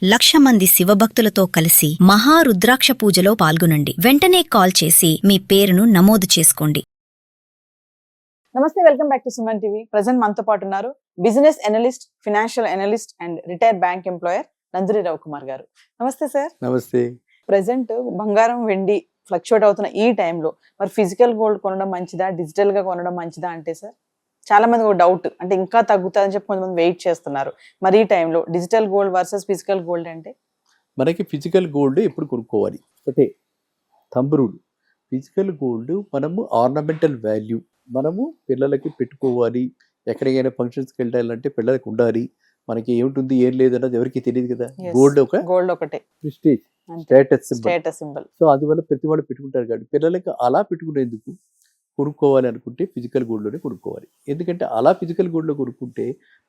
1,00,000 మంది శివభక్తులతో కలిసి మహారుద్రాక్ష పూజలో పాల్గొనండి. వెంటనే కాల్ చేసి మీ పేరును నమోదు చేసుకోండి. నమస్తే, welcome back to Suman TV. Present మనతో పాటు ఉన్నారు business analyst, financial analyst and retired bank employer Nanduri Ravikumar గారు. నమస్తే సార్. నమస్తే. ప్రెజెంట్ బంగారం, వెండి ఫ్లక్చువేట్ అవుతున్న ఈ టైంలో మరి ఫిజికల్ గోల్డ్ కొనడం మంచిదా, డిజిటల్ గా కొనడం మంచిదా అంటే సార్ చాలా మంది ఒక డౌట్, అంటే ఇంకా తగ్గుతుందని చెప్పి కొంతమంది వెయిట్ చేస్తున్నారు. మరి ఈ టైంలో digital gold versus physical gold అంటే మనకి ఫిజికల్ గోల్డ్ ఎప్పుడు కొనుక్కోవాలి ఒకటే థంబ్ రూల్. ఫిజికల్ గోల్డ్ మనము ఆర్నమెంటల్ వాల్యూ, మనము పిల్లలకి పెట్టుకోవాలి. ఎక్కడికైనా ఫంక్షన్స్కి వెళ్ళాలంటే పిల్లలకి ఉండాలి. మనకి ఏమిటి ఏం లేదన్నది ఎవరికి తెలియదు కదా. గోల్డ్ ఒకటే ప్రెస్టీజ్, స్టేటస్ సింబల్. సో అందువల్ల ప్రతి వాళ్ళు పెట్టుకుంటారు కాబట్టి పిల్లలకి అలా పెట్టుకునేందుకు కొనుక్కోవాలి అనుకుంటే ఫిజికల్ గోల్డ్లోనే కొనుక్కోవాలి. ఎందుకంటే అలా ఫిజికల్ గోల్డ్లో కొనుక్కుంటే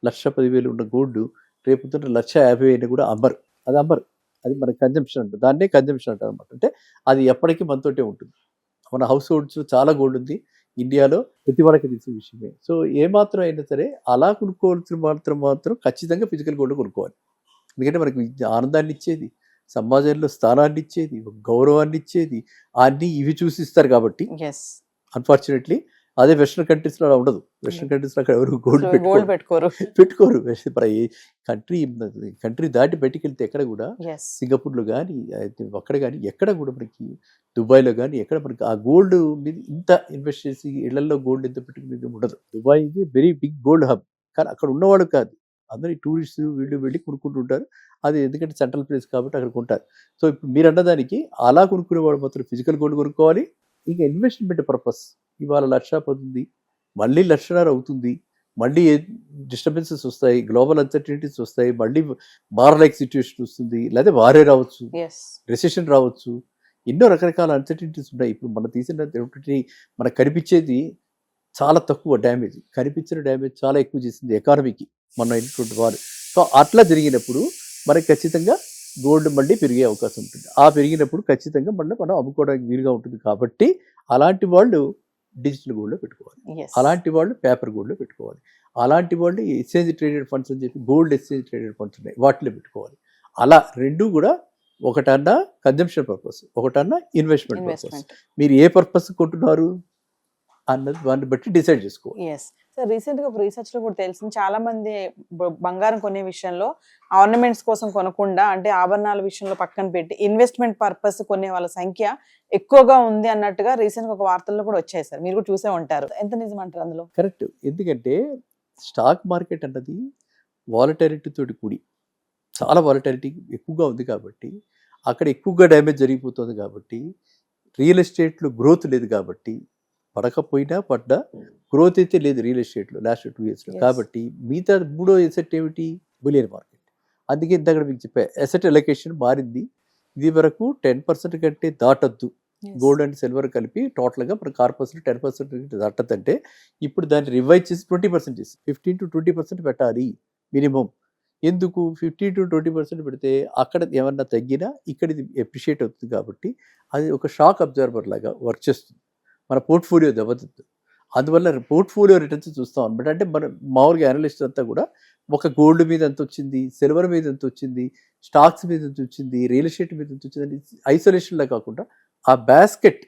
1,10,000 ఉన్న గోల్డ్ రేపు 1,50,000 అయినా కూడా అమ్మరు. అది మన కన్జంప్షన్ అంటారు, దాన్నే కన్జంప్షన్ అంటారు అనమాట. అంటే అది ఎప్పటికీ మనతోటే ఉంటుంది. మన హౌస్ హోల్డ్స్లో చాలా గోల్డ్ ఉంది ఇండియాలో, ప్రతి వాళ్ళకి తెలిసిన విషయమే. సో ఏమాత్రం అయినా సరే అలా కొనుక్కోవాల్సిన మాత్రం ఖచ్చితంగా ఫిజికల్ గోల్డ్ కొనుక్కోవాలి. ఎందుకంటే మనకి ఆనందాన్ని ఇచ్చేది, సమాజంలో స్థానాన్ని ఇచ్చేది, గౌరవాన్ని ఇచ్చేది, అన్నీ ఇవి చూసి ఇస్తారు కాబట్టి. అన్ఫార్చునేట్లీ అదే వెస్ట్రన్ కంట్రీస్లో అలా ఉండదు. వెస్ట్రన్ కంట్రీస్లో అక్కడ ఎవరు గోల్డ్ పెట్టుకోరు. కంట్రీ దాటి బయటికి వెళ్తే ఎక్కడ కూడా, సింగపూర్లో కానీ అక్కడ కానీ ఎక్కడ కూడా మనకి, దుబాయ్లో కానీ ఎక్కడ మనకి ఆ గోల్డ్ మీద ఇంత ఇన్వెస్ట్ చేసి ఇళ్లలో గోల్డ్ ఎంత పెట్టుకునేది ఉండదు. దుబాయ్ ఇది వెరీ బిగ్ గోల్డ్ హబ్, కానీ అక్కడ ఉన్నవాడు కాదు, అందరూ టూరిస్ట్ వీళ్ళు వెళ్ళి కొనుక్కుంటుంటారు. అది ఎందుకంటే సెంట్రల్ ప్లేస్ కాబట్టి అక్కడ కొంటారు. సో ఇప్పుడు మీరు అన్నదానికి అలా కొనుక్కునేవాడు మాత్రం ఫిజికల్ గోల్డ్ కొనుక్కోవాలి. ఇంకా ఇన్వెస్ట్మెంట్ పర్పస్ ఇవాళ 1,00,000 పోతుంది, మళ్ళీ 1,50,000 అవుతుంది, మళ్ళీ డిస్టర్బెన్సెస్ వస్తాయి, గ్లోబల్ అన్సర్టనిటీస్ వస్తాయి, మళ్ళీ లైక్ సిచ్యువేషన్ వస్తుంది, లేదా వారే రావచ్చు, రెసెషన్ రావచ్చు, ఎన్నో రకరకాల అన్సర్టనిటీస్ ఉన్నాయి. ఇప్పుడు మనం తీసిన మనకు కనిపించేది చాలా తక్కువ డ్యామేజ్, కనిపించిన డ్యామేజ్ చాలా ఎక్కువ చేసింది ఎకానమీకి మన అయినటువంటి వారు. సో అట్లా జరిగినప్పుడు మనకి ఖచ్చితంగా గోల్డ్ మళ్ళీ పెరిగే అవకాశం ఉంటుంది. ఆ పెరిగినప్పుడు ఖచ్చితంగా మళ్ళీ మనం అమ్ముకోవడానికి వీలుగా ఉంటుంది. కాబట్టి అలాంటి వాళ్ళు డిజిటల్ గోల్డ్లో పెట్టుకోవాలి, అలాంటి వాళ్ళు పేపర్ గోల్డ్లో పెట్టుకోవాలి, అలాంటి వాళ్ళు ఎక్స్చేంజ్ ట్రేడెడ్ ఫండ్స్ అని చెప్పి గోల్డ్ ఎక్స్చేంజ్ ట్రేడెడ్ ఫండ్స్ ఉన్నాయి, వాటిలో పెట్టుకోవాలి. అలా రెండు కూడా, ఒకటన్నా కన్జంప్షన్ పర్పస్, ఒకటన్నా ఇన్వెస్ట్మెంట్ పర్పస్. మీరు ఏ పర్పస్ కొంటున్నారు అన్నది దాన్ని బట్టి డిసైడ్ చేసుకోవాలి. రీసెంట్ గా ఒక రీసెర్చ్ లో కూడా తెలిసింది, చాలా మంది బంగారం కొనే విషయంలో ఆర్నమెంట్స్ కోసం కొనకుండా, అంటే ఆభరణాల విషయంలో పక్కన పెట్టి ఇన్వెస్ట్మెంట్ పర్పస్ కొనే వాళ్ళ సంఖ్య ఎక్కువగా ఉంది అన్నట్టుగా రీసెంట్ గా ఒక వార్తల్లో కూడా వచ్చాయి సార్. మీరు కూడా చూసే ఉంటారు. ఎంత నిజం అంటారు అందులో? కరెక్ట్. ఎందుకంటే స్టాక్ మార్కెట్ అన్నది వాలటాలిటీ తోటి కూడి, చాలా వాలటాలిటీ ఎక్కువగా ఉంది కాబట్టి, అక్కడ ఎక్కువగా డ్యామేజ్ జరిగిపోతుంది కాబట్టి, రియల్ ఎస్టేట్లో గ్రోత్ లేదు కాబట్టి, పడకపోయినా పడ్డా గ్రోత్ అయితే లేదు రియల్ ఎస్టేట్లో లాస్ట్ 2 yearsలో. కాబట్టి మిగతా మూడో ఎసెట్ ఏమిటి? Bullion market. అందుకే ఇంతక్కడ మీకు చెప్పా, ఎసెట్ అలొకేషన్ మారింది. ఇది వరకు 10% కంటే దాటద్దు, గోల్డ్ అండ్ సిల్వర్ కలిపి టోటల్గా మన కార్పొరేషన్ 10% దాటద్దంటే ఇప్పుడు దాన్ని రివైజ్ చేసి 20% చేసి 15 to 20% పెట్టాలి మినిమం. ఎందుకు 15 to 20% పెడితే అక్కడ ఏమన్నా తగ్గినా ఇక్కడ ఇది ఎప్రిషియేట్ అవుతుంది కాబట్టి అది ఒక షాక్ అబ్జర్వర్ లాగా వర్క్ చేస్తుంది, మన పోర్ట్ఫోలియో దెబ్బతింది. అందువల్ల పోర్ట్ఫోలియో రిటర్న్స్ చూస్తాం అనమాట. అంటే మన మామూలుగా అనలిస్ట్ అంతా కూడా ఒక గోల్డ్ మీద ఎంత వచ్చింది, సిల్వర్ మీద ఎంత వచ్చింది, స్టాక్స్ మీద ఎంత వచ్చింది, రియల్ ఎస్టేట్ మీద ఎంత వచ్చింది అని ఐసోలేషన్లా కాకుండా ఆ బాస్కెట్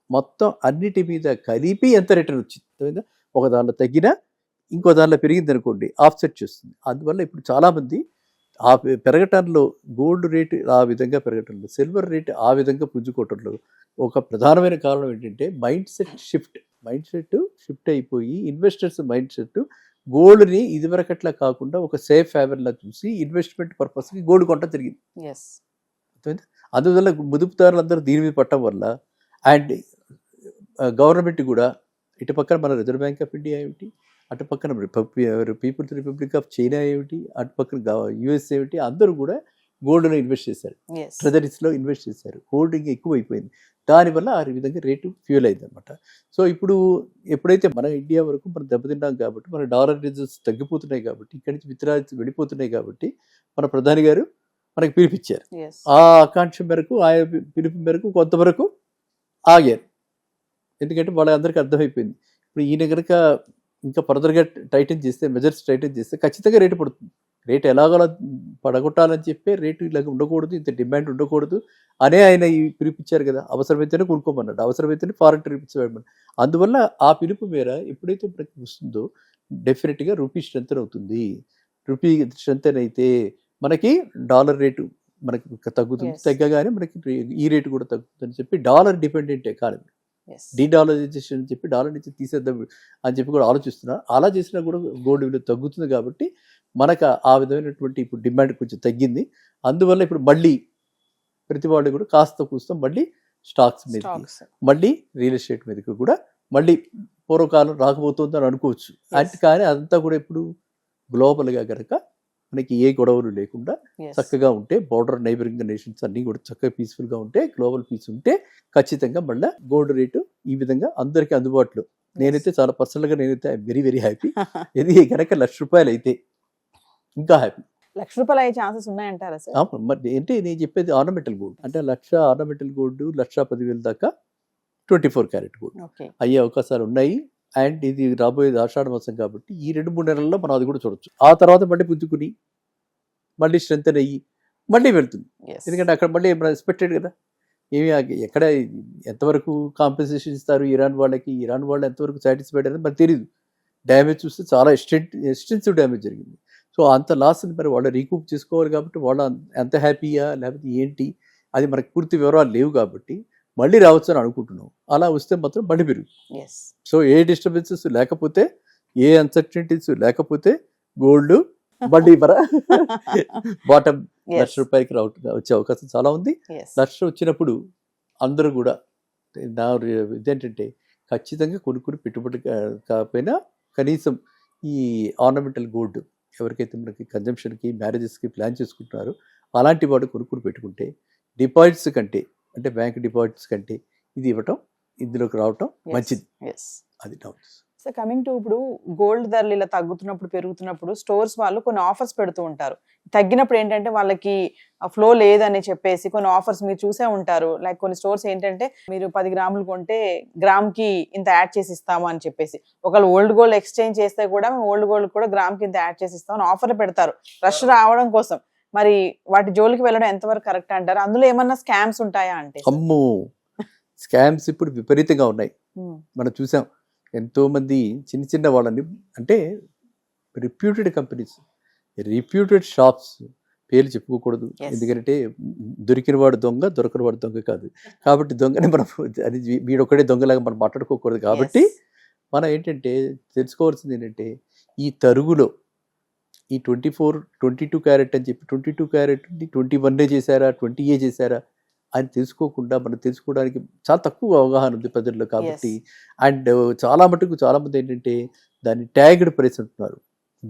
మొత్తం అన్నిటి మీద కలిపి ఎంత రిటర్న్ వచ్చింది. ఒక దానిలో తగ్గినా ఇంకో దానిలో పెరిగింది అనుకోండి, ఆఫ్సెట్ చేస్తుంది. అందువల్ల ఇప్పుడు చాలామంది ఆ పెరగటంలో, గోల్డ్ రేటు ఆ విధంగా పెరగటంలో, సిల్వర్ రేటు ఆ విధంగా పుంజుకోవటంలో ఒక ప్రధానమైన కారణం ఏంటంటే మైండ్ సెట్ షిఫ్ట్ అయిపోయి ఇన్వెస్టర్స్ మైండ్ సెట్ గోల్డ్ని ఇదివరకట్లా కాకుండా ఒక సేఫ్ హ్యావెన్లా చూసి ఇన్వెస్ట్మెంట్ పర్పస్కి గోల్డ్ కొనడం జరిగింది. అందువల్ల ముదుపుదారులందరూ దీని మీద పట్టడం వల్ల, అండ్ గవర్నమెంట్ కూడా ఇటు పక్కన మన రిజర్వ్ బ్యాంక్ ఆఫ్ ఇండియా ఏమిటి, అటు పక్కన పీపుల్స్ రిపబ్లిక్ ఆఫ్ చైనా ఏమిటి, అటు పక్కన యుఎస్ ఏమిటి, అందరూ కూడా గోల్డ్లో ఇన్వెస్ట్ చేశారు, ట్రెజరీస్లో ఇన్వెస్ట్ చేశారు. హోల్డింగ్ ఎక్కువ అయిపోయింది. దానివల్ల ఆ విధంగా రేటు ఫ్యూల్ అయింది అనమాట. సో ఇప్పుడు ఎప్పుడైతే మన ఇండియా వరకు మనం దెబ్బతిన్నాం కాబట్టి, మన డాలర్ రిజర్వ్స్ తగ్గిపోతున్నాయి కాబట్టి, ఇక్కడి నుంచి విత్డ్రాల్స్ వెళ్ళిపోతున్నాయి కాబట్టి మన ప్రధాని గారు మనకి పిలిపించారు. ఆ ఆకాంక్ష మేరకు, ఆ పిలుపు మేరకు కొంతవరకు ఆగారు. ఎందుకంటే వాళ్ళందరికీ అర్థమైపోయింది, ఇప్పుడు ఈయన కనుక ఇంకా ఫర్దర్గా టైటన్ చేస్తే, మెజర్స్ టైటన్ చేస్తే ఖచ్చితంగా రేటు పడుతుంది. రేటు ఎలాగోలా పడగొట్టాలని చెప్పి రేటు ఇలాగ ఉండకూడదు, ఇంత డిమాండ్ ఉండకూడదు అనే ఆయన ఈ పిలిపించారు కదా. అవసరమైతేనే కొనుక్కోమన్నాడు, అవసరమైతేనే ఫారెన్ ట్రిప్స్ వెళ్ళమన్నాడు. అందువల్ల ఆ పిలుపు మేర ఎప్పుడైతే మనకి వస్తుందో డెఫినెట్గా రూపీ స్ట్రెంత్ అవుతుంది. రూపీ స్ట్రెంత్ అయితే మనకి డాలర్ రేటు మనకి తగ్గుతుంది, Yes. తగ్గగానే మనకి ఈ రేటు కూడా తగ్గుతుంది అని చెప్పి dollar dependent economy, Yes. De-dollarisation అని చెప్పి డాలర్ నుంచి తీసేద్దాం అని చెప్పి కూడా ఆలోచిస్తున్నారు. అలా చేసినా కూడా గోల్డ్ విలువ తగ్గుతుంది కాబట్టి మనకు ఆ విధమైనటువంటి ఇప్పుడు డిమాండ్ కొంచెం తగ్గింది. అందువల్ల ఇప్పుడు మళ్ళీ ప్రతి వాళ్ళు కూడా కాస్త కూస్త మళ్ళీ స్టాక్స్ మీదకి, Stocks. మళ్ళీ రియల్ ఎస్టేట్ మీదకి కూడా మళ్ళీ పూర్వకాలం రాకపోతుంది అని అనుకోవచ్చు. అంటే కానీ అదంతా కూడా ఇప్పుడు గ్లోబల్గా కనుక మనకి ఏ గొడవలు లేకుండా Yes. చక్కగా ఉంటే, బోర్డర్ నైబరింగ్ నేషన్స్ అన్ని కూడా చక్కగా పీస్ఫుల్గా ఉంటే, గ్లోబల్ పీస్ ఉంటే ఖచ్చితంగా మళ్ళీ గోల్డ్ రేటు ఈ విధంగా అందరికీ అందుబాటులో. నేనైతే చాలా పర్సనల్గా నేనైతే వెరీ వెరీ హ్యాపీ. ఇది కనుక ₹1,00,000 అయితే ఇంకా హ్యాపీ. ₹1,00,000 అయ్యే ఛాన్సెస్ ఉన్నాయంటారా సార్? మరి ఏంటి నేను చెప్పేది ఆర్నమెంటల్ గోల్డ్ అంటే 1,00,000 ఆర్నమెంటల్ గోల్డ్ 1,10,000 దాకా 24 క్యారెట్ గోల్డ్ ఓకే. అయ్యే అవకాశాలు ఉన్నాయి. అండ్ ఇది రాబోయేది ఆషాఢ మాసం కాబట్టి ఈ 2-3 నెలల్లో మనం అది కూడా చూడొచ్చు. ఆ తర్వాత మళ్ళీ పుంజుకుని మళ్ళీ స్ట్రెంత్ అయ్యి మళ్ళీ వెళ్తుంది. Yes. ఎందుకంటే అక్కడ మళ్ళీ ఎక్స్పెక్టెడ్ కదా, ఏమి ఎక్కడ ఎంతవరకు కాంపెన్సేషన్ ఇస్తారు ఇరాన్ వాళ్ళకి, ఇరాన్ వాళ్ళు ఎంతవరకు సాటిస్ఫైడ్ అనేది మనకు తెలియదు. డ్యామేజ్ చూస్తే చాలా ఎక్స్టెన్సివ్ డ్యామేజ్ జరిగింది. సో అంత లాస్ని మరి వాళ్ళు రీకూప్ చేసుకోవాలి కాబట్టి వాళ్ళు ఎంత హ్యాపీయా లేకపోతే ఏంటి అది మనకు పూర్తి వివరాలు లేవు కాబట్టి మళ్ళీ రావచ్చు అని అనుకుంటున్నాం. అలా వస్తే మాత్రం మళ్ళీ పెరుగుతుంది. Yes. సో ఏ డిస్టర్బెన్సెస్ లేకపోతే, ఏ అన్సర్టనిటీస్ లేకపోతే గోల్డ్ మళ్ళీ బాటమ్ Yes. ₹1,00,000 వచ్చే అవకాశం చాలా ఉంది. Yes. 1,00,000 వచ్చినప్పుడు అందరూ కూడా నా ఇదేంటంటే ఖచ్చితంగా కొనుక్కుని పెట్టుబడి కాకపోయినా కనీసం ఈ ఆర్నమెంటల్ గోల్డ్ ఎవరికైతే మనకి కన్జంప్షన్కి, మ్యారేజెస్కి ప్లాన్ చేసుకుంటున్నారో అలాంటి వాడు కొనుక్కుని పెట్టుకుంటే డిపాజిట్స్ కంటే, అంటే బ్యాంక్ డిపాజిట్స్ కంటే ఇది ఇవ్వటం, ఇందులోకి రావటం Yes. మంచిది. Yes. అది నా ఉద్దేశం. సో కమింగ్ టు ఇప్పుడు గోల్డ్ ధరలు ఇలా తగ్గుతున్నప్పుడు పెరుగుతున్నప్పుడు స్టోర్స్ వాళ్ళు కొన్ని ఆఫర్స్ పెడుతూ ఉంటారు. తగ్గినప్పుడు ఏంటంటే వాళ్ళకి ఫ్లో లేదని చెప్పేసి కొన్ని ఆఫర్స్ మీరు చూసే ఉంటారు. లైక్ కొన్ని స్టోర్స్ ఏంటంటే మీరు 10 గ్రాములు కొంటే గ్రామ్ కి ఇంత యాడ్ చేసి ఇస్తాము అని చెప్పేసి, ఒకళ్ళు ఓల్డ్ గోల్డ్ ఎక్స్చేంజ్ చేస్తే కూడా మేము ఓల్డ్ గోల్డ్ కూడా గ్రామ్ కి ఇంత యాడ్ చేసి ఇస్తామని ఆఫర్లు పెడతారు రష్ రావడం కోసం. మరి వాటి జోలికి వెళ్ళడం ఎంతవరకు కరెక్ట్ అంటారు? అందులో ఏమన్నా స్కామ్స్ ఉంటాయా అంటే? అమ్మో, స్కామ్స్ ఇప్పుడు విపరీతంగా ఉన్నాయి. Hmm. మనం చూసాం ఎంతోమంది చిన్న చిన్న వాళ్ళని, అంటే రిప్యూటెడ్ కంపెనీస్, రిప్యూటెడ్ షాప్స్ పేర్లు చెప్పుకోకూడదు. Yes. ఎందుకంటే దొరికిన వాడు దొంగ, దొరకని వాడు దొంగ కాదు కాబట్టి దొంగని మనం అది వీడొక్కడే దొంగలాగా మనం మాట్లాడుకోకూడదు. కాబట్టి Yes. మనం ఏంటంటే తెలుసుకోవాల్సింది ఏంటంటే ఈ తరుగులో ఈ 22 క్యారెట్ అని చెప్పి 22 క్యారెట్ 21 చేశారా, 20 చేశారా అని తెలుసుకోకుండా మనం తెలుసుకోవడానికి చాలా తక్కువ అవగాహన ఉంది ప్రజల్లో. కాబట్టి అండ్ చాలా మటుకు చాలామంది ఏంటంటే దాన్ని ట్యాగ్డ్ ప్రైస్ అంటున్నారు,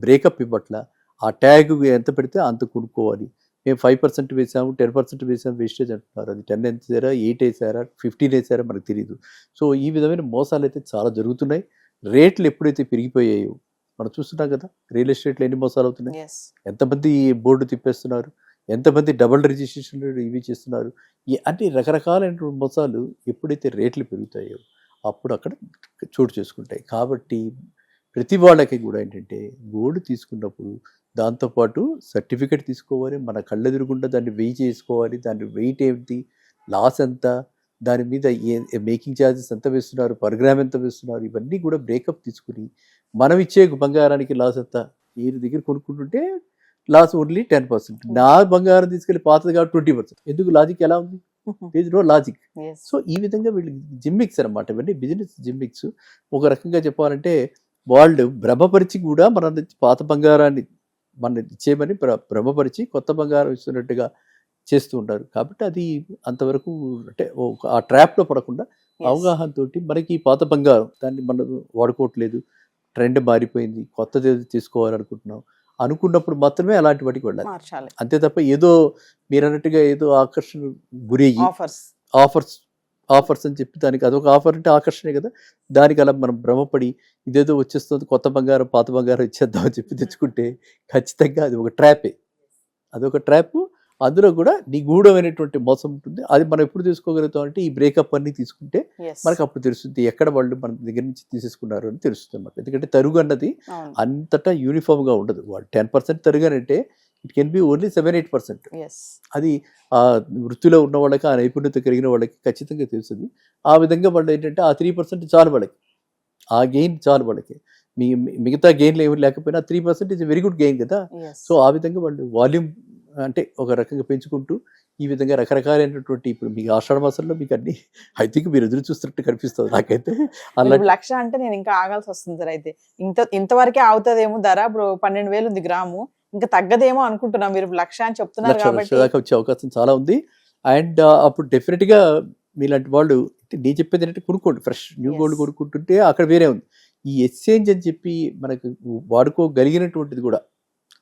బ్రేకప్ ఇవ్వట్ల. ఆ ట్యాగ్ ఎంత పెడితే అంత కొనుక్కోవాలి. మేము 5% వేసాము, 10% వేసాము, వేస్టేజ్ అంటున్నారు. అది 10 వేసారా, 8 వేసారా, 15 వేసారా మనకు తెలియదు. సో ఈ విధమైన మోసాలు అయితే చాలా జరుగుతున్నాయి. రేట్లు ఎప్పుడైతే పెరిగిపోయాయో మనం చూస్తున్నాం కదా, రియల్ ఎస్టేట్లో ఎన్ని మోసాలు అవుతున్నాయి, Yes. ఎంతమంది బోర్డు తిప్పేస్తున్నారు, ఎంతమంది డబుల్ రిజిస్ట్రేషన్ ఇవి చేస్తున్నారు. అంటే రకరకాలైనటువంటి మోసాలు ఎప్పుడైతే రేట్లు పెరుగుతాయో అప్పుడు అక్కడ చోటు చేసుకుంటాయి. కాబట్టి ప్రతి వాళ్ళకి కూడా ఏంటంటే గోల్డ్ తీసుకున్నప్పుడు దాంతోపాటు సర్టిఫికెట్ తీసుకోవాలి, మన కళ్ళెదురుగుండా దాన్ని వెయ్యి చేసుకోవాలి, దాని వెయిట్ ఏంటి, లాస్ ఎంత, దాని మీద మేకింగ్ ఛార్జెస్ ఎంత వేస్తున్నారు, పర్ గ్రామ్ ఎంత వేస్తున్నారు, ఇవన్నీ కూడా బ్రేకప్ తీసుకుని మనం ఇచ్చే బంగారానికి లాస్ ఎంత. వీరి దగ్గర కొనుక్కుంటుంటే లాస్ ఓన్లీ 10%, నా బంగారం తీసుకెళ్ళి పాతది కాబట్టి 20%. ఎందుకు? లాజిక్ ఎలా ఉంది? There is no logic. Yes. So ఈ విధంగా వీళ్ళు జిమ్మిక్స్ అనమాట, ఇవన్నీ బిజినెస్ జిమ్మిక్స్. ఒక రకంగా చెప్పాలంటే వాళ్ళు భ్రమపరిచి కూడా మన పాత బంగారాన్ని మన ఇచ్చేయమని భ్రమపరిచి కొత్త బంగారం ఇస్తున్నట్టుగా చేస్తూ ఉంటారు. కాబట్టి అది అంతవరకు అంటే ఆ ట్రాప్లో పడకుండా Yes. అవగాహనతోటి మనకి పాత బంగారం దాన్ని మనం వాడుకోవట్లేదు, ట్రెండ్ మారిపోయింది, కొత్తది ఏదో తీసుకోవాలనుకుంటున్నాం అనుకున్నప్పుడు మాత్రమే అలాంటి వాటికి వెళ్ళాలి. మార్చాలి. అంతే తప్ప ఏదో మీరు అన్నట్టుగా ఏదో ఆకర్షణ గురయ్యి ఆఫర్స్ ఆఫర్స్ అని చెప్పి దానికి అదొక ఆఫర్ అంటే ఆకర్షణే కదా, దానికి అలా మనం భ్రమపడి ఇదేదో వచ్చేస్తుంది కొత్త బంగారం పాత బంగారం ఇచ్చేద్దామని చెప్పి తెచ్చుకుంటే ఖచ్చితంగా అది ఒక ట్రాపే. అదొక ట్రాప్. అందులో కూడా నిగూఢమైనటువంటి మోసం ఉంటుంది. అది మనం ఎప్పుడు తీసుకోగలుగుతాం అంటే ఈ బ్రేకప్ అన్ని తీసుకుంటే Yes. మనకు అప్పుడు తెలుస్తుంది ఎక్కడ వాళ్ళు మన దగ్గర నుంచి తీసేసుకున్నారు అని తెలుస్తుంది అన్నమాట. ఎందుకంటే తరుగు అన్నది అవును. అంతటా యూనిఫామ్గా ఉండదు. వాళ్ళు 10% తరుగానంటే it can be only 7-8%. Yes. అది ఆ వృత్తిలో ఉన్న వాళ్ళకి, ఆ నైపుణ్యత కలిగిన వాళ్ళకి ఖచ్చితంగా తెలుస్తుంది. ఆ విధంగా వాళ్ళు ఏంటంటే ఆ 3% చాలు వాళ్ళకి, ఆ గెయిన్ చాలు వాళ్ళకి. మిగతా గెయిన్లు ఏమి లేకపోయినా 3% ఇస్ వెరీ గుడ్ గెయిన్ కదా. Yes. సో ఆ విధంగా వాళ్ళు వాల్యూమ్ అంటే ఒక రకంగా పెంచుకుంటూ ఈ విధంగా రకరకాలైనటువంటి ఇప్పుడు మీకు ఆషాఢ మాసంలో మీకు అన్ని ఐ థింక్ మీరు ఎదురు చూస్తున్నట్టు కనిపిస్తుంది నాకైతే. ఇప్పుడు అలాంటి 1,00,000 అంటే నేను ఇంకా ఆగాల్సి వస్తుంది సార్. అయితే ఇంతవరకే అవుతుందేమో ధర. ఇప్పుడు 12,000 ఉంది గ్రాము, ఇంకా తగ్గదేమో అనుకుంటున్నా. మీరు 1,00,000 అని చెప్తున్నారు లక్ష కాబట్టి దాకా వచ్చే అవకాశం చాలా ఉంది. అండ్ అప్పుడు డెఫినెట్గా మీలాంటి వాళ్ళు నేను చెప్పేది ఏంటంటే కొనుక్కోండి, ఫ్రెష్ న్యూ Yes. గోల్డ్ కొనుక్కుంటుంటే అక్కడ వేరే ఉంది. ఈ ఎక్స్చేంజ్ అని చెప్పి మనకు వాడుకోగలిగినటువంటిది కూడా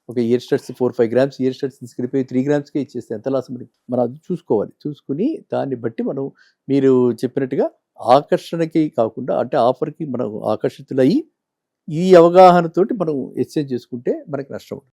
ఒక year studs 4-5 grams year studs తీసుకెళ్ళిపోయి 3 గ్రామ్స్కే ఇచ్చేస్తే ఎంత లాస్ మనకి. మనం అది చూసుకోవాలి. చూసుకుని దాన్ని బట్టి మనం మీరు చెప్పినట్టుగా ఆకర్షణకి కాకుండా అంటే ఆఫర్కి మనం ఆకర్షితులయ్యి ఈ అవగాహనతోటి మనం ఎక్స్చేంజ్ చేసుకుంటే మనకి నష్టం ఉండదు.